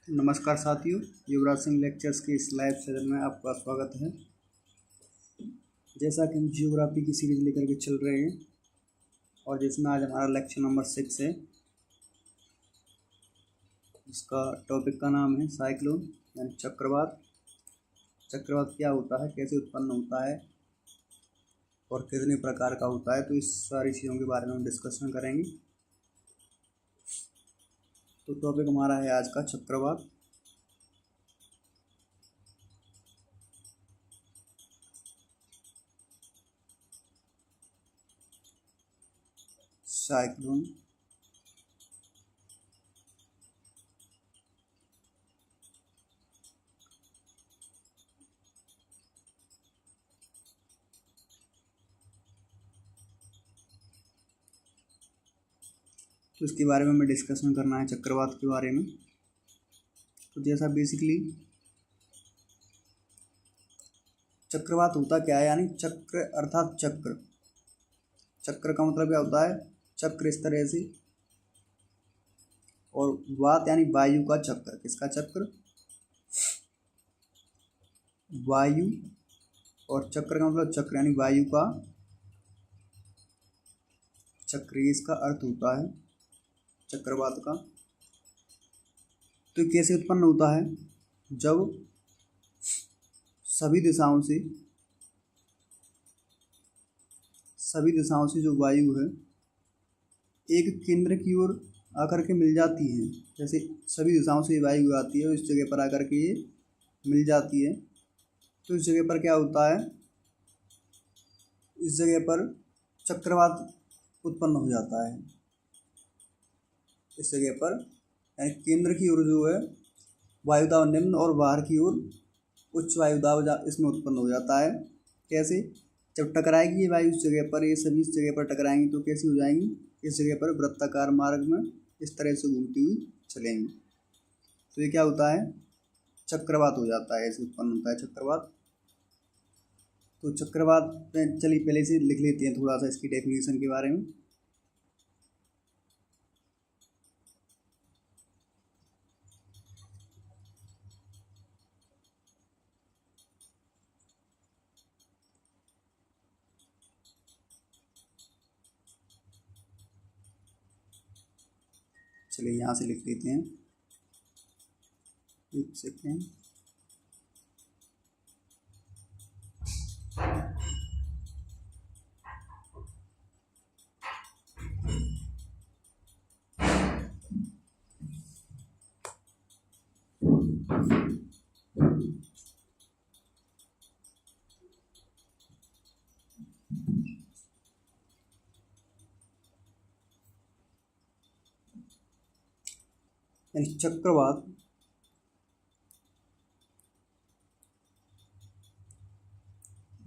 नमस्कार साथियों, युवराज सिंह लेक्चर्स के इस लाइव सेशन में आपका स्वागत है। जैसा कि हम जियोग्राफी की सीरीज लेकर के चल रहे हैं और जिसमें आज हमारा लेक्चर नंबर 6 है। इसका टॉपिक का नाम है साइक्लोन यानी चक्रवात। चक्रवात क्या होता है, कैसे उत्पन्न होता है और कितने प्रकार का होता है, तो इस सारी चीज़ों के बारे में हम डिस्कशन करेंगे। तो टॉपिक हमारा है आज का चक्रवात। साइक्लोन तो इसके बारे में हमें डिस्कशन करना है, चक्रवात के बारे में। तो जैसा बेसिकली चक्रवात होता क्या है, यानी चक्र अर्थात चक्र। चक्र का मतलब क्या होता है, चक्र इस तरह से, और वात यानी वायु का चक्र। किसका चक्र? वायु। और चक्र का मतलब चक्र यानी वायु का चक्र, इसका अर्थ होता है चक्रवात का। तो कैसे उत्पन्न होता है? जब सभी दिशाओं से जो वायु है एक केंद्र की ओर आकर के मिल जाती है। जैसे सभी दिशाओं से वायु आती है, इस जगह पर आकर के ये मिल जाती है, तो इस जगह पर क्या होता है, इस जगह पर चक्रवात उत्पन्न हो जाता है। इस जगह पर यानी केंद्र की ओर जो है वायुदाब निम्न और बाहर की ओर उच्च वायुदाब इसमें उत्पन्न हो जाता है। कैसे? जब टकराएगी ये वायु इस जगह पर, ये सभी इस जगह पर टकराएंगी तो कैसी हो जाएंगी, इस जगह पर वृत्ताकार मार्ग में इस तरह से घूमती हुई चलेंगी। तो ये क्या होता है, चक्रवात हो जाता है, ऐसे उत्पन्न होता है चक्रवात। तो चक्रवात में चलिए पहले से लिख लेते हैं थोड़ा सा इसकी डेफिनेशन के बारे में। चलिए यहाँ से लिख लेते हैं, एक सेकेंड। यानी चक्रवात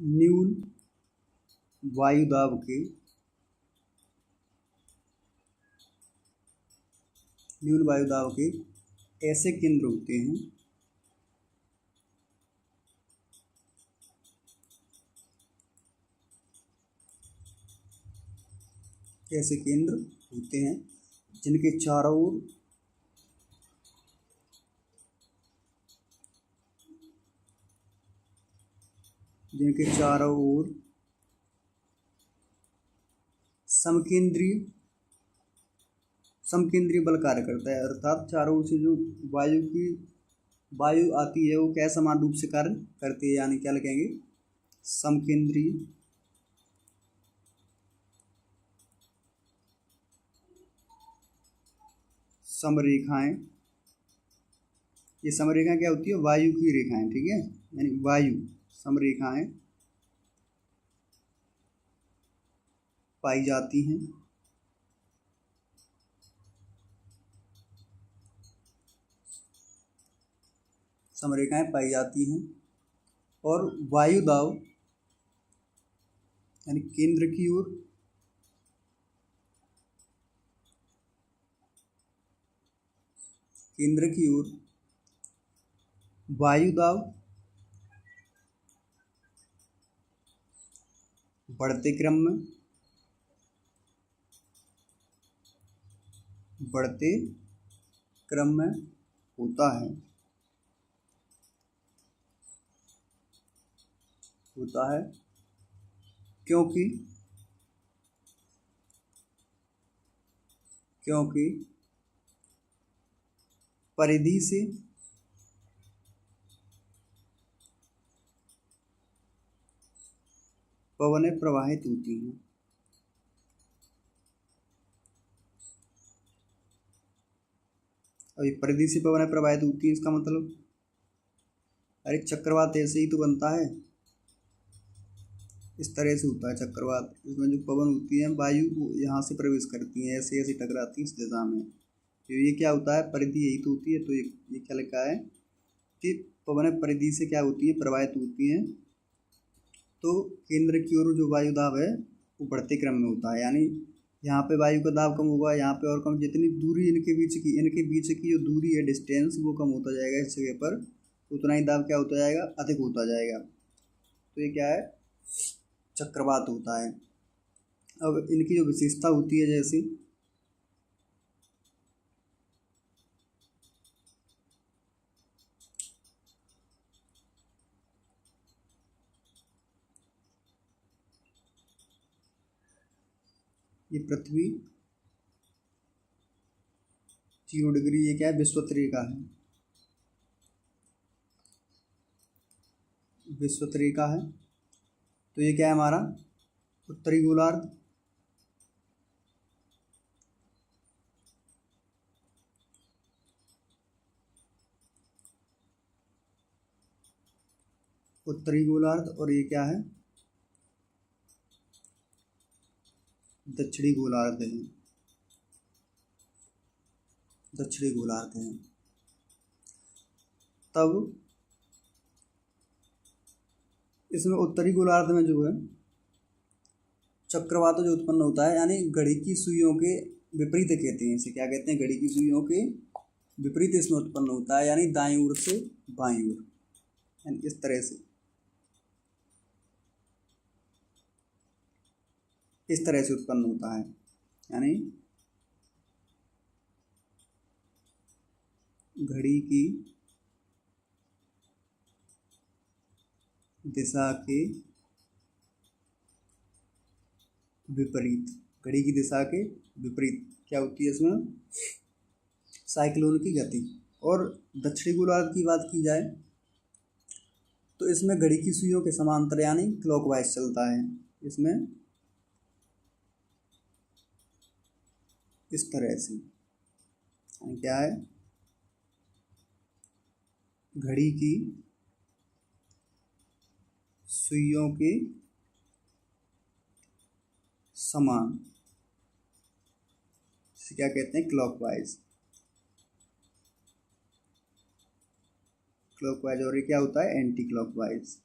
न्यून वायुदाब के ऐसे केंद्र होते हैं जिनके चारों ओर समकेंद्रीय बल कार्य करता है। अर्थात चारों ओर से जो वायु आती है वो क्या समान रूप से कार्य करती है, यानी क्या लिखेंगे, समकेंद्रीय समरेखाएं। ये समरेखाएं क्या होती है, वायु की रेखाएं, ठीक है, यानी वायु समरेखाएं पाई जाती हैं। और वायुदाब यानी केंद्र की ओर वायुदाब बढ़ते क्रम में होता है, होता है क्योंकि क्योंकि परिधि से पवनें प्रवाहित होती हैं। अभी परिधि से पवनें प्रवाहित होती हैं, इसका मतलब अरे चक्रवात ऐसे ही तो बनता है, इस तरह से होता है चक्रवात। इसमें जो पवन होती है, वायु वो यहाँ से प्रवेश करती हैं, ऐसे ऐसे टकराती हैं इस दिशा में। तो ये क्या होता है, परिधि यही तो होती है। तो ये क्या लिखा है कि पवनें परिधि से क्या होती है, प्रवाहित होती हैं। तो केंद्र की ओर जो वायु दाब है वो बढ़ते क्रम में होता है, यानी यहाँ पे वायु का दाब कम होगा, यहाँ पे और कम। जितनी दूरी इनके बीच की जो दूरी है, डिस्टेंस, वो कम होता जाएगा इस जगह पर, उतना ही दाब क्या होता जाएगा, अधिक होता जाएगा। तो ये क्या है, चक्रवात होता है। अब इनकी जो विशेषता होती है, जैसे ये पृथ्वी 0 डिग्री, ये क्या है, विषुवत रेखा है, विषुवत रेखा है। तो ये क्या है हमारा उत्तरी गोलार्ध, उत्तरी गोलार्ध। और ये क्या है, दक्षिणी गोलार्ध है, दक्षिणी गोलार्ध है। तब इसमें उत्तरी गोलार्ध में जो है चक्रवात जो उत्पन्न होता है, यानी घड़ी की सुइयों के विपरीत कहते हैं इसे। क्या कहते हैं, घड़ी की सुइयों के विपरीत इसमें उत्पन्न होता है, यानी दाईं ओर से बाईं ओर, यानी इस तरह से, इस तरह से उत्पन्न होता है। यानी घड़ी की दिशा के विपरीत, घड़ी की दिशा के विपरीत क्या होती है इसमें, साइक्लोन की गति। और दक्षिणी गोलार्ध की बात की जाए तो इसमें घड़ी की सुइयों के समांतर, यानी क्लॉकवाइज चलता है। इसमें इस तरह से क्या है, घड़ी की सुइयों के समान, इसे क्या कहते हैं, क्लॉकवाइज, क्लॉकवाइज। और ये क्या होता है, एंटी क्लॉकवाइज।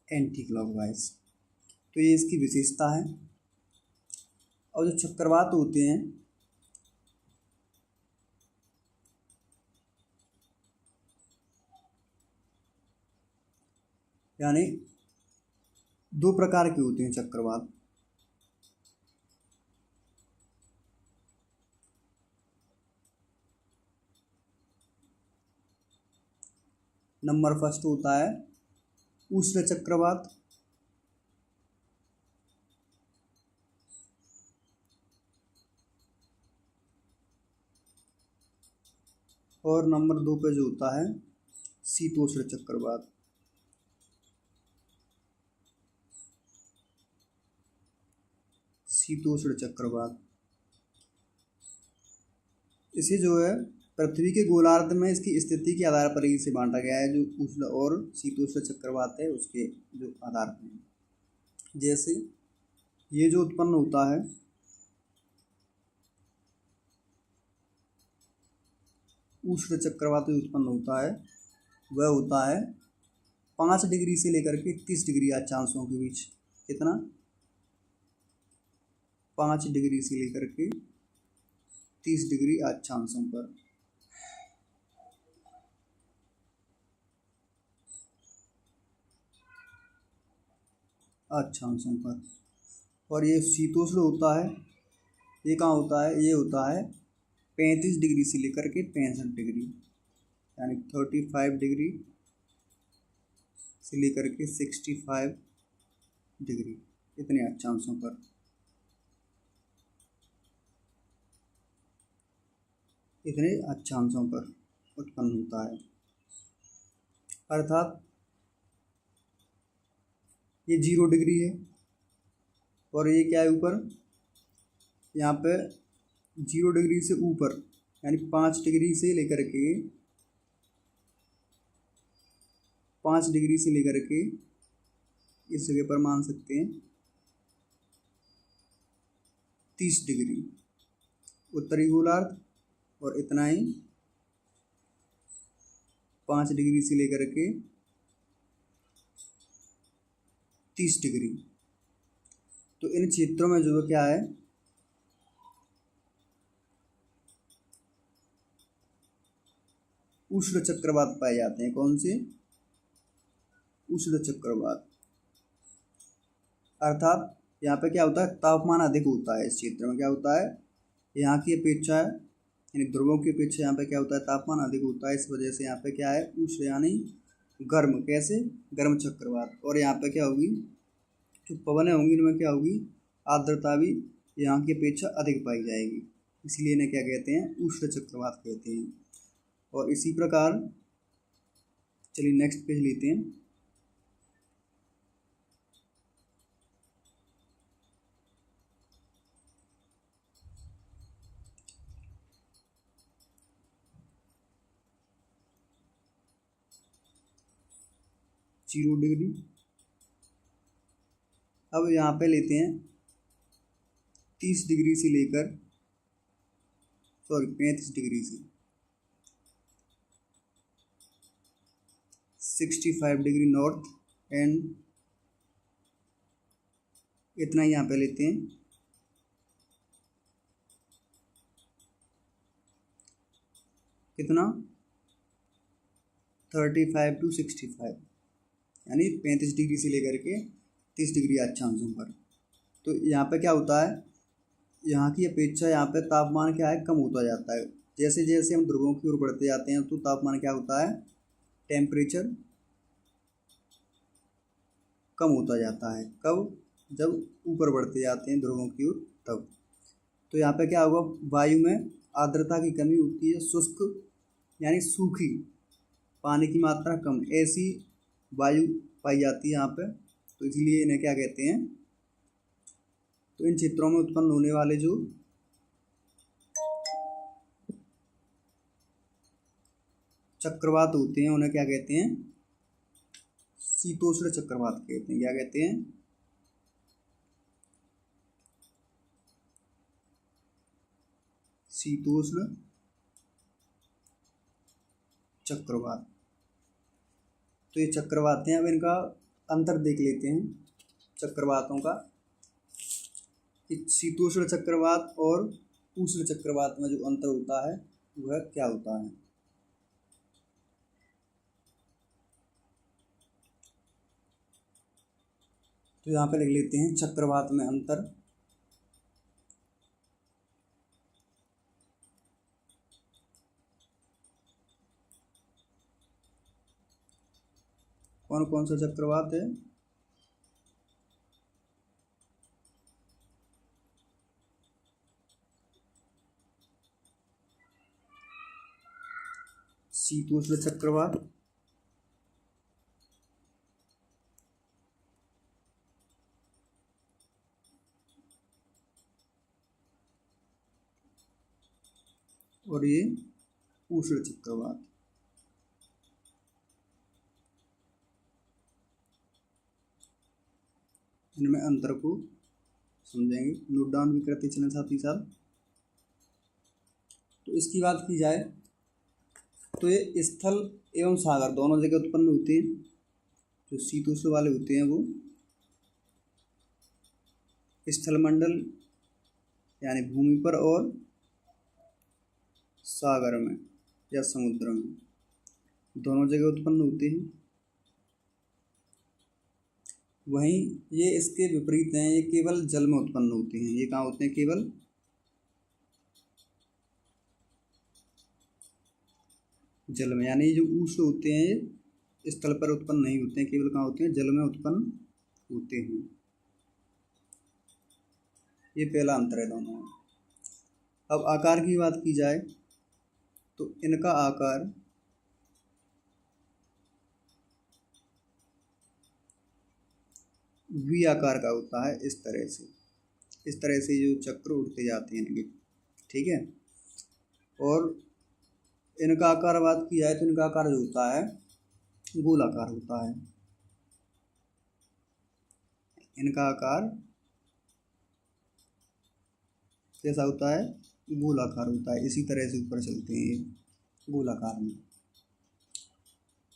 एंटी क्लॉकवाइज, तो ये इसकी विशेषता है। और जो चक्रवात होते हैं, यानी 2 प्रकार के होते हैं चक्रवात। नंबर फर्स्ट होता है उष्ण चक्रवात, और नंबर 2 पे जो होता है शीतोष्ण चक्रवात। शीतोष्ण चक्रवात, इसे जो है पृथ्वी के गोलार्ध में इसकी स्थिति के आधार पर इसे बांटा गया है, जो उष्ण और शीतोष्ण चक्रवात है उसके जो आधार पर। जैसे ये जो उत्पन्न होता है, उष्ण चक्रवात जो उत्पन्न होता है वह होता है 5 डिग्री से लेकर के 30 डिग्री अक्षांशों के बीच। कितना, 5 डिग्री से लेकर के 30 डिग्री अक्षांशों पर। अक्षांशों पर और ये शीतोष्ण होता है, ये कहाँ होता है, ये होता है 35 डिग्री से लेकर के 65 डिग्री, यानी 35 डिग्री से लेकर के 65 डिग्री, इतने अक्षांशों पर। इतने अक्षांशों पर उत्पन्न होता है। अर्थात ये 0 डिग्री है और ये क्या है ऊपर, यहाँ पे 0 डिग्री से ऊपर यानी 5 डिग्री से लेकर के 5 डिग्री से लेकर के इस जगह पर मान सकते हैं 30 डिग्री उत्तरी गोलार्ध, और इतना ही 5 डिग्री से लेकर के 30 डिग्री। तो इन क्षेत्रों में जो क्या है, उष्ण चक्रवात पाए जाते हैं। कौन से? उष्ण चक्रवात। अर्थात यहाँ पे क्या होता है, तापमान अधिक होता है। इस क्षेत्र में क्या होता है, यहाँ की अपेक्षा यानी ध्रुवों की अपेक्षा यहाँ पे क्या होता है, तापमान अधिक होता है। इस वजह से यहाँ पे क्या है, उष्ण यानी गर्म। कैसे? गर्म चक्रवात। और यहाँ पे क्या होगी, जो पवनें होंगी इनमें क्या होगी, आर्द्रता भी यहाँ की अपेक्षा अधिक पाई जाएगी, इसलिए इन्हें क्या कहते हैं, उष्ण चक्रवात कहते हैं। और इसी प्रकार चलिए नेक्स्ट पेज लेते हैं। Zero degree. अब यहाँ पे लेते हैं 30 डिग्री से लेकर 35 डिग्री से 65 डिग्री नॉर्थ एंड इतना ही यहाँ पे लेते हैं। कितना? 35 to 65 यानी 35 डिग्री से लेकर के 30 डिग्री अक्षांशों पर। तो यहाँ पे क्या होता है, यहाँ की अपेक्षा यहाँ पे तापमान क्या है, कम होता जाता है। जैसे जैसे हम ध्रुवों की ओर बढ़ते जाते हैं तो तापमान क्या होता है, टेम्परेचर कम होता जाता है। कब? जब ऊपर बढ़ते जाते हैं ध्रुवों की ओर, तब। तो यहाँ पे क्या होगा, वायु में आर्द्रता की कमी होती है, शुष्क यानी सूखी, पानी की मात्रा कम, ऐसी वायु पाई जाती है यहाँ पे। तो इसलिए इन्हें क्या कहते हैं, तो इन क्षेत्रों में उत्पन्न होने वाले जो चक्रवात होते हैं उन्हें क्या कहते हैं, शीतोष्ण चक्रवात कहते हैं। क्या कहते हैं? शीतोष्ण चक्रवात। तो ये चक्रवात हैं। अब इनका अंतर देख लेते हैं चक्रवातों का, कि शीतोष्ण चक्रवात और उष्ण चक्रवात में जो अंतर होता है वह क्या होता है। तो यहाँ पे लिख लेते हैं चक्रवात में अंतर। कौन कौन सा चक्रवात है? शीतोष्ण चक्रवात, और ये उष्ण चक्रवात। इनमें अंतर को समझेंगे, नोट डाउन भी करते चलें साथ ही साथ। तो इसकी बात की जाए तो ये स्थल एवं सागर दोनों जगह उत्पन्न होते हैं। जो शीतोष्ण वाले होते हैं वो स्थल मंडल यानी भूमि पर, और सागर में या समुद्र में दोनों जगह उत्पन्न होते हैं। वहीं ये इसके विपरीत हैं, ये केवल जल में उत्पन्न होते हैं। ये कहाँ होते हैं? केवल जल में, यानी जो ऊष्ण होते हैं ये स्थल पर उत्पन्न नहीं होते हैं, केवल कहाँ होते हैं? जल में उत्पन्न होते हैं। ये पहला अंतर है दोनों में। अब आकार की बात की जाए तो इनका आकार वी आकार का होता है, इस तरह से जो चक्र उड़ते जाते हैं इनके, ठीक है। और इनका आकार बात की जाए तो इनका आकार जो होता है गोलाकार होता है। इनका आकार कैसा होता है? गोलाकार होता है। इसी तरह से ऊपर चलते हैं ये गोलाकार में।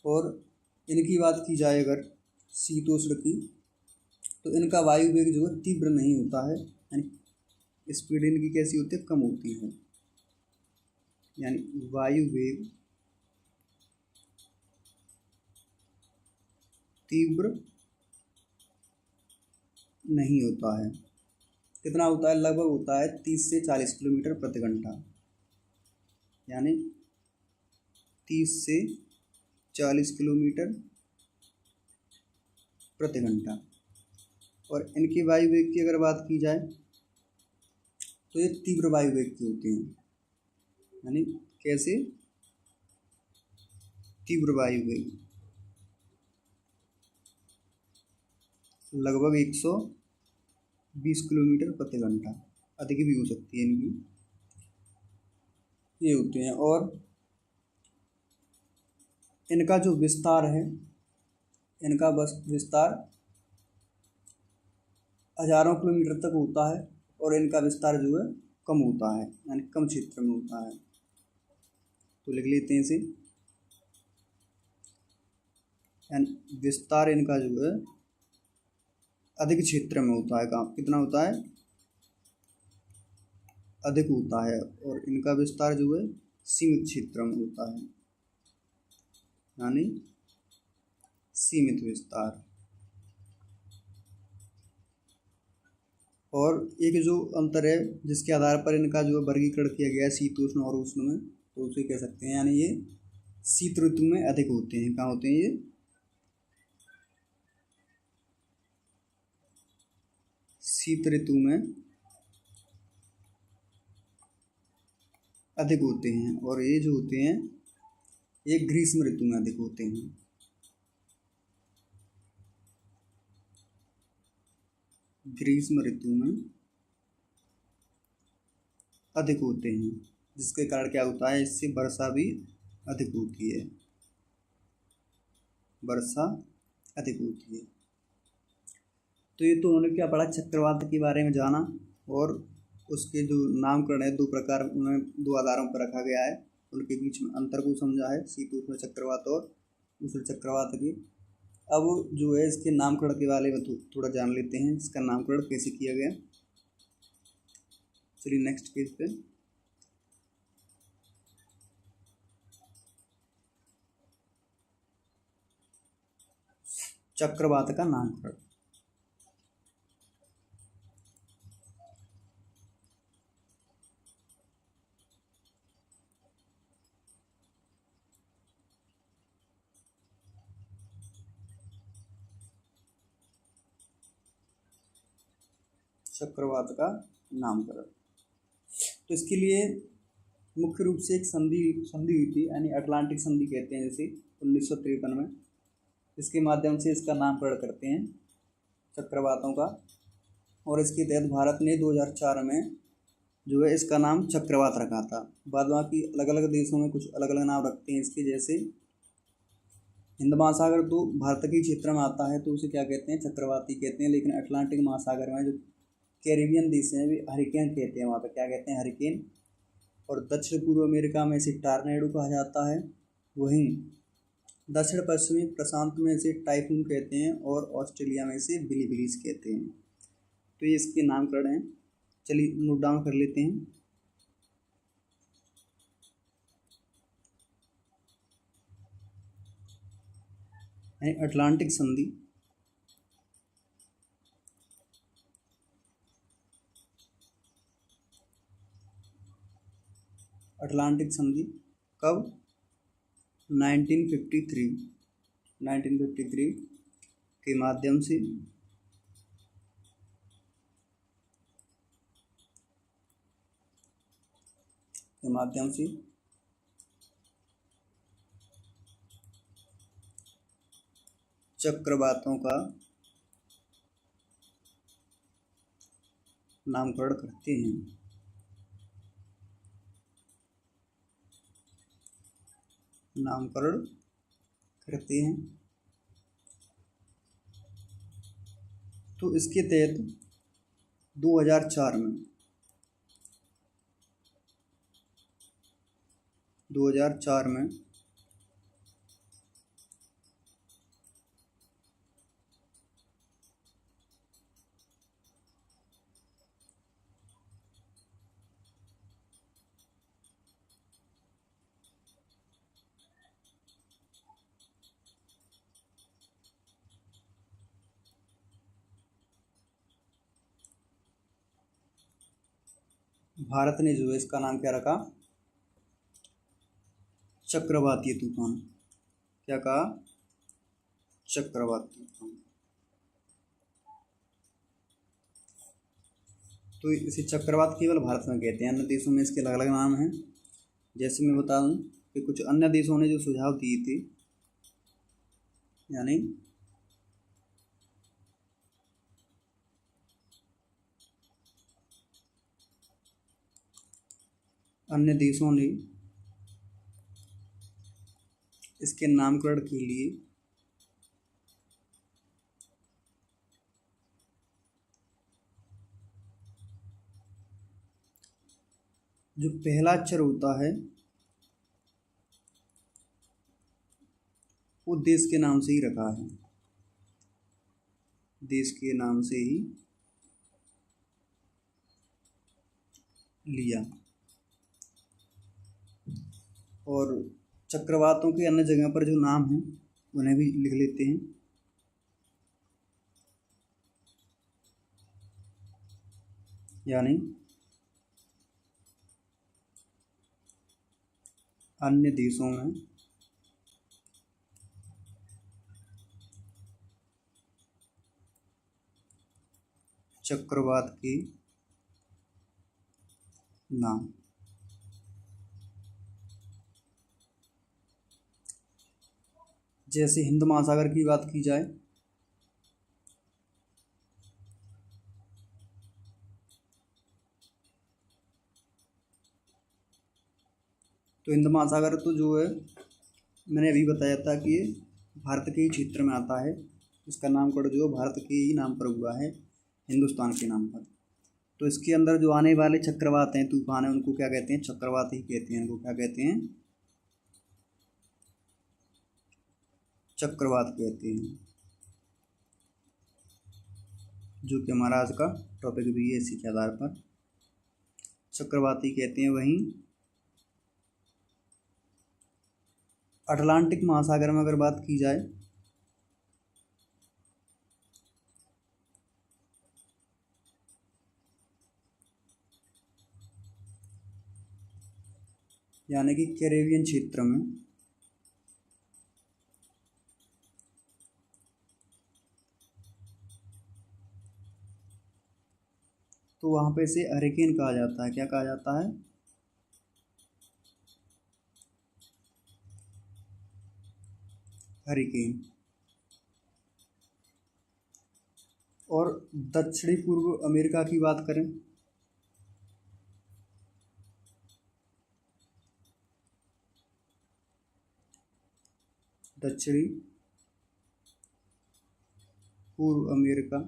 और इनकी बात की जाए अगर शीतोष्ण की, तो इनका वायु वेग जो है तीव्र नहीं होता है, यानी स्पीड इनकी कैसी होती है? कम होती है। यानी वायु वेग तीव्र नहीं होता है। कितना होता है? लगभग होता है 30 से 40 किलोमीटर प्रति घंटा, यानी 30 से 40 किलोमीटर प्रति घंटा। और इनकी वायु वेग की अगर बात की जाए तो ये तीव्र वायु वेग की होती हैं। यानी कैसे? तीव्र वायु वेग लगभग 120 किलोमीटर प्रति घंटा, अधिक भी हो सकती है इनकी, ये होते हैं। और इनका जो विस्तार है, इनका बस विस्तार हजारों किलोमीटर तक होता है, और इनका विस्तार जो है कम होता है, यानी कम क्षेत्र में होता है। तो लिख लेते हैं इसे, यानी विस्तार इनका जो है अधिक क्षेत्र में होता है। काम कितना होता है? अधिक होता है। और इनका विस्तार जो है सीमित क्षेत्र में होता है, यानी सीमित विस्तार। और एक जो अंतर है जिसके आधार पर इनका जो वर्गीकरण किया गया है शीतोष्ण और उष्ण में, तो उसे कह सकते हैं, यानी ये शीत ऋतु में अधिक होते हैं। कहाँ होते हैं ये? शीत ऋतु में अधिक होते हैं। और ये जो होते हैं ये ग्रीष्म ऋतु में अधिक होते हैं। ग्रीष्म ऋतु में अधिक होते हैं, जिसके कारण क्या होता है? इससे वर्षा भी अधिक होती है, वर्षा अधिक होती है। तो ये तो उन्होंने क्या पढ़ा? चक्रवात के बारे में जाना, और उसके जो नामकरण है दो प्रकार, उन्हें दो आधारों पर रखा गया है, उनके बीच में अंतर को समझा है, शीतोष्ण चक्रवात और उष्ण चक्रवात के। अब जो है इसके नामकरण के बारे में थोड़ा जान लेते हैं, इसका नामकरण कैसे किया गया। चलिए नेक्स्ट पेज पे। चक्रवात का नामकरण। चक्रवात का नामकरण, तो इसके लिए मुख्य रूप से एक संधि हुई थी, यानी अटलांटिक संधि कहते हैं जिसे, 1953 में। इसके माध्यम से इसका नामकरण करते हैं चक्रवातों का। और इसके तहत भारत ने 2004 में जो है इसका नाम चक्रवात रखा था। बाद बाकी अलग अलग देशों में कुछ अलग अलग नाम रखते हैं इसके, जैसे हिंद महासागर तो भारत के क्षेत्र में आता है तो उसे क्या कहते हैं? चक्रवाती कहते हैं। लेकिन अटलांटिक महासागर में जो कैरिबियन देश हैं वे हरिकेन कहते हैं, वहाँ पर क्या कहते हैं? हरिकेन। और दक्षिण पूर्व अमेरिका में इसे टॉर्नेडो कहा जाता है। वहीं दक्षिण पश्चिमी प्रशांत में इसे टाइफून कहते हैं, और ऑस्ट्रेलिया में इसे बिलीबिलीज कहते हैं। तो ये इसके नामकरण हैं। चलिए नोट डाउन कर लेते हैं। अटलांटिक संधि, अटलांटिक संधि कब? 1953 1953 के माध्यम से चक्रवातों का नामकरण करते हैं। तो इसके तहत 2004 में भारत ने जो है इसका नाम क्या रखा? चक्रवातीय तूफान। क्या कहा? चक्रवाती तूफान। तो इसे चक्रवात केवल भारत में कहते हैं, अन्य देशों में इसके अलग अलग नाम हैं। जैसे मैं बता दूं कि कुछ अन्य देशों ने जो सुझाव दिए थे, यानी अन्य देशों ने इसके नामकरण के लिए जो पहला अक्षर होता है वो देश के नाम से ही रखा है, देश के नाम से ही लिया। और चक्रवातों के अन्य जगह पर जो नाम हैं उन्हें भी लिख लेते हैं। यानी अन्य देशों में चक्रवात के नाम। जैसे हिंद महासागर की बात की जाए तो हिंद महासागर तो जो है मैंने अभी बताया था कि ये भारत के ही क्षेत्र में आता है। इसका नामकरण जो भारत के ही नाम पर हुआ है, हिंदुस्तान के नाम पर। तो इसके अंदर जो आने वाले चक्रवात हैं, तूफान हैं, उनको क्या कहते हैं? चक्रवात ही कहते हैं। उनको क्या कहते हैं? चक्रवात कहते हैं। जो कि हमारा आज का टॉपिक भी है इसी के आधार पर, चक्रवात ही कहते हैं। वहीं अटलांटिक महासागर में अगर बात की जाए यानी कि कैरेबियन क्षेत्र में, तो वहाँ पे इसे हरिकेन कहा जाता है। क्या कहा जाता है? हरिकेन। और दक्षिणी पूर्व अमेरिका की बात करें दक्षिणी पूर्व अमेरिका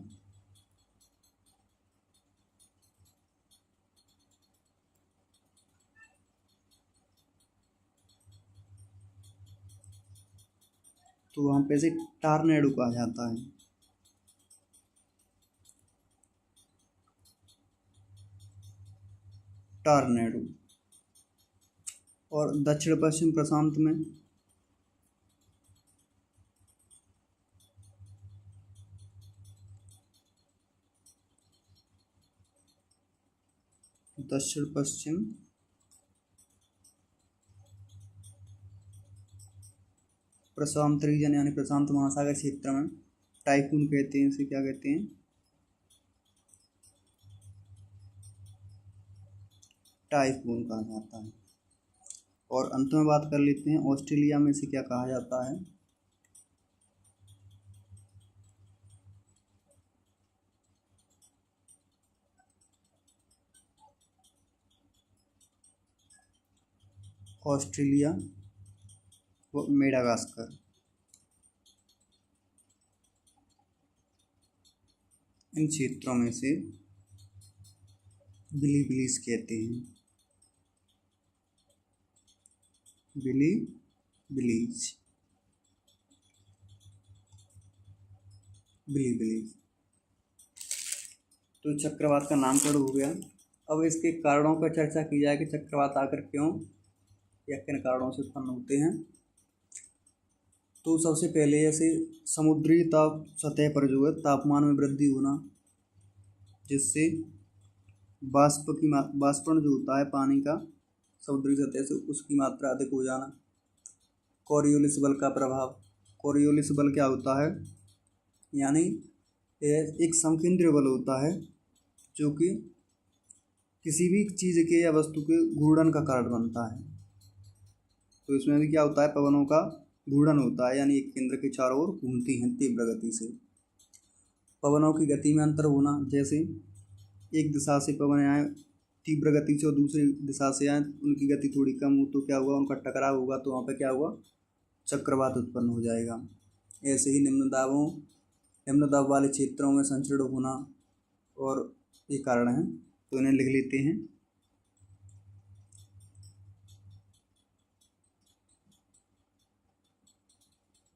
तो वहाँ पे इसे टॉर्नेडो कहा जाता है। टॉर्नेडो। और दक्षिण पश्चिम प्रशांत में दक्षिण पश्चिम प्रशांत रीजन यानी प्रशांत महासागर क्षेत्र में टाइफून कहते हैं, इसे क्या कहते हैं, टाइफून कहा जाता है। और अंत में बात कर लेते हैं ऑस्ट्रेलिया में इसे क्या कहा जाता है, ऑस्ट्रेलिया व मेडागास्कर। इन क्षेत्रों में से बिलीबिलीज कहते हैं, बिलीबिलीज, बिलीबिलीज। तो चक्रवात का नामकरण हो गया। अब इसके कारणों पर चर्चा की जाए कि चक्रवात आकर क्यों या किन कारणों से उत्पन्न होते हैं। तो सबसे पहले ऐसे समुद्री ताप सतह पर जो है तापमान में वृद्धि होना, जिससे बाष्पण जो होता है पानी का समुद्री सतह से, उसकी मात्रा अधिक हो जाना। कोरियोलिस बल का प्रभाव। कोरियोलिस बल क्या होता है, यानी एक समकेंद्रीय बल होता है जो कि किसी भी चीज़ के या वस्तु के घूर्णन का कारण बनता है। तो इसमें भी क्या होता है, पवनों का घूर्णन होता है, यानी एक केंद्र के चारों ओर घूमती हैं तीव्र गति से। पवनों की गति में अंतर होना, जैसे एक दिशा से पवन आए तीव्र गति से और दूसरी दिशा से आए, उनकी गति थोड़ी कम हो तो क्या हुआ, उनका टकराव होगा, तो वहाँ पे क्या हुआ, चक्रवात उत्पन्न हो जाएगा। ऐसे ही निम्न दाब वाले क्षेत्रों में संचरण होना और ये कारण हैं, तो इन्हें लिख लेते हैं।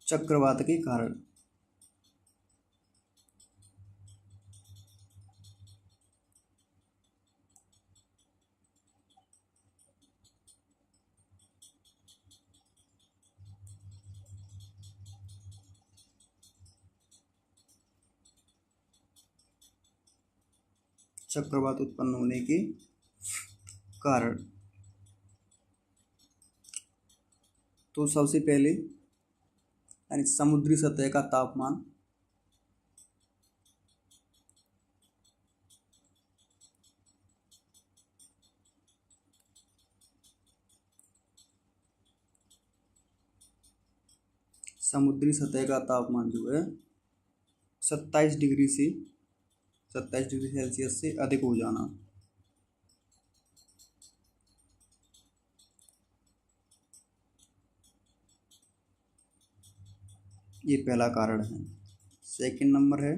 चक्रवात के कारण। चक्रवात उत्पन्न होने के कारण। तो सबसे पहले यानी समुद्री सतह का तापमान, समुद्री सतह का तापमान जो है 27 डिग्री सेल्सियस से अधिक हो जाना। ये पहला कारण है। सेकंड नंबर है,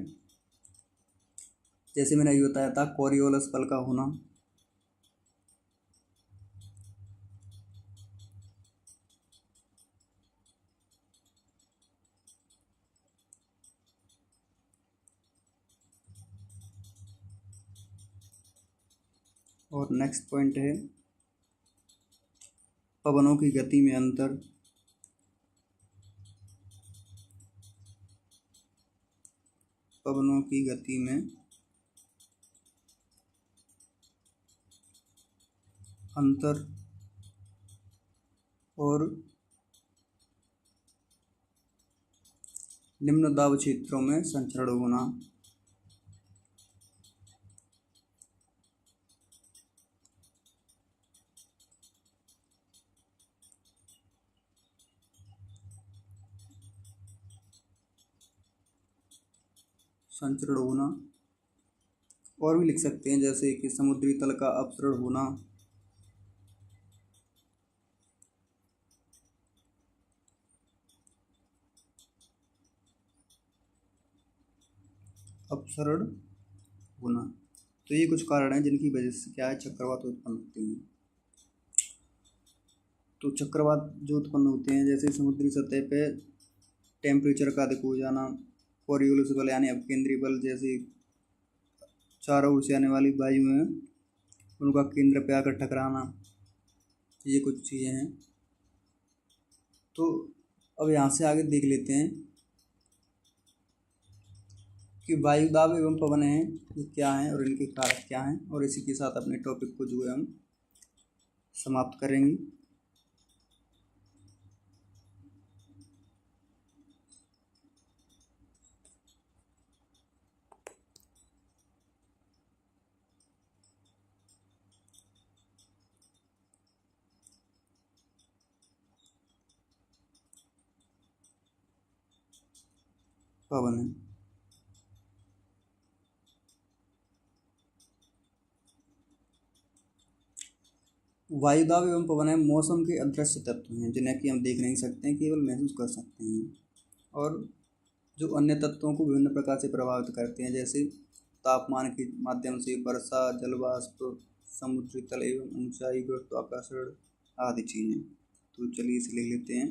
जैसे मैंने ये बताया था, कोरियोलिस बल का होना। और नेक्स्ट पॉइंट है पवनों की गति में अंतर। पवनों की गति में अंतर और निम्न दाब क्षेत्रों में संचरण होना। संचरण होना और भी लिख सकते हैं, जैसे कि समुद्री तल का अपसरण होना। अपसरण होना। तो ये कुछ कारण हैं जिनकी वजह से क्या है, चक्रवात उत्पन्न होते हैं। तो चक्रवात जो उत्पन्न होते हैं, जैसे समुद्री सतह पे टेम्परेचर का अधिक हो जाना, कोरियोलिस बल यानी अपकेंद्रीय बल, जैसे चारों ओर से आने वाली वायु हैं उनका केंद्र पे आकर टकराना, ये कुछ चीज़ें हैं। तो अब यहाँ से आगे देख लेते हैं कि वायुदाब एवं पवन हैं ये क्या हैं और इनके कारक क्या हैं, और इसी के साथ अपने टॉपिक को जो है हम समाप्त करेंगे। पवन है। वायुदाब एवं पवन है मौसम के अदृश्य तत्व हैं जिन्हें कि हम देख नहीं सकते हैं, केवल महसूस कर सकते हैं, और जो अन्य तत्वों को विभिन्न प्रकार से प्रभावित करते हैं, जैसे तापमान के माध्यम से, वर्षा, जलवाष्प, समुद्री तल एवं ऊंचाई, गुरुत्वाकर्षण आदि चीजें। तो चलिए इसे लिख लेते हैं।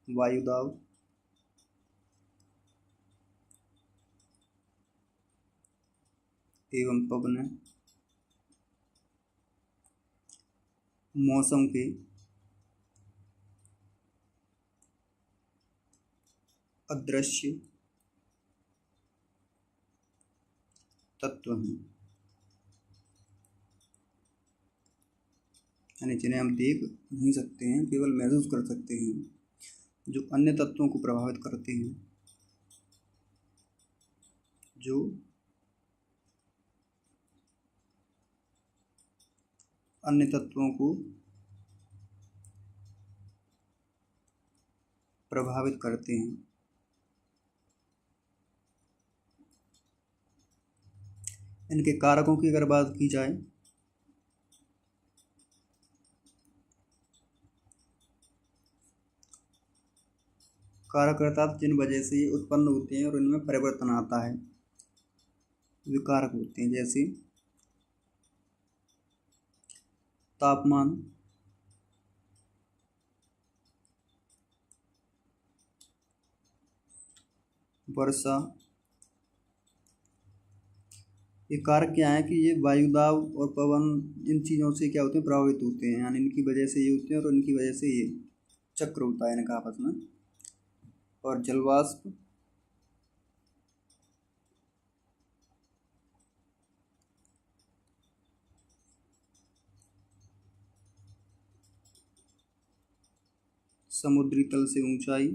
वायुदाब एवं पवन मौसम के अदृश्य तत्व हैं, यानी जिन्हें हम देख नहीं सकते हैं, केवल महसूस कर सकते हैं, जो अन्य तत्वों को प्रभावित करते हैं, जो अन्य तत्वों को प्रभावित करते हैं। इनके कारकों की अगर बात की जाए, कारक अर्थात जिन वजह से ये उत्पन्न होते हैं और इनमें परिवर्तन आता है, वे कारक होते हैं, जैसे तापमान, वर्षा। ये कारक क्या है कि ये वायुदाब और पवन इन चीज़ों से क्या होते हैं, प्रभावित होते हैं, यानी इनकी वजह से ये होते हैं और इनकी वजह से ये चक्र होता है इनका आपस में। और जलवाष्प, समुद्री तल से ऊंचाई,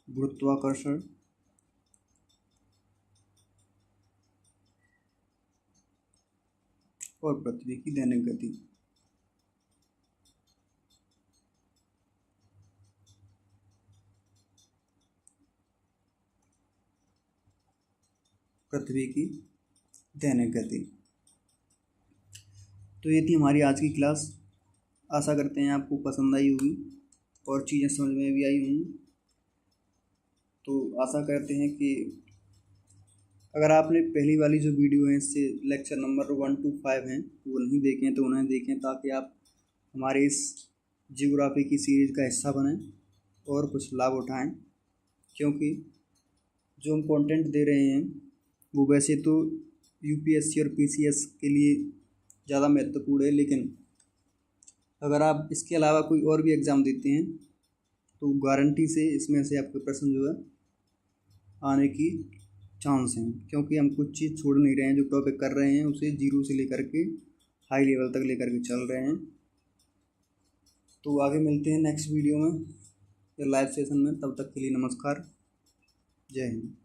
गुरुत्वाकर्षण, और पृथ्वी की दैनिक गति। पृथ्वी की दैनिक गति। तो ये थी हमारी आज की क्लास। आशा करते हैं आपको पसंद आई होगी और चीज़ें समझ में भी आई होंगी। तो आशा करते हैं कि अगर आपने पहली वाली जो वीडियो है, इससे लेक्चर नंबर 1 to 5 हैं, वो नहीं देखें तो उन्हें देखें, ताकि आप हमारे इस जियोग्राफी की सीरीज़ का हिस्सा बनें और कुछ लाभ उठाएं। क्योंकि जो हम कंटेंट दे रहे हैं वो वैसे तो यूपीएससी और पीसीएस के लिए ज़्यादा महत्वपूर्ण है, लेकिन अगर आप इसके अलावा कोई और भी एग्ज़ाम देते हैं तो गारंटी से इसमें से आपके प्रश्न जो है आने की चांस हैं, क्योंकि हम कुछ चीज़ छोड़ नहीं रहे हैं। जो टॉपिक कर रहे हैं उसे जीरो से लेकर के हाई लेवल तक लेकर के चल रहे हैं। तो आगे मिलते हैं नेक्स्ट वीडियो में या लाइव सेशन में। तब तक के लिए नमस्कार, जय हिंद।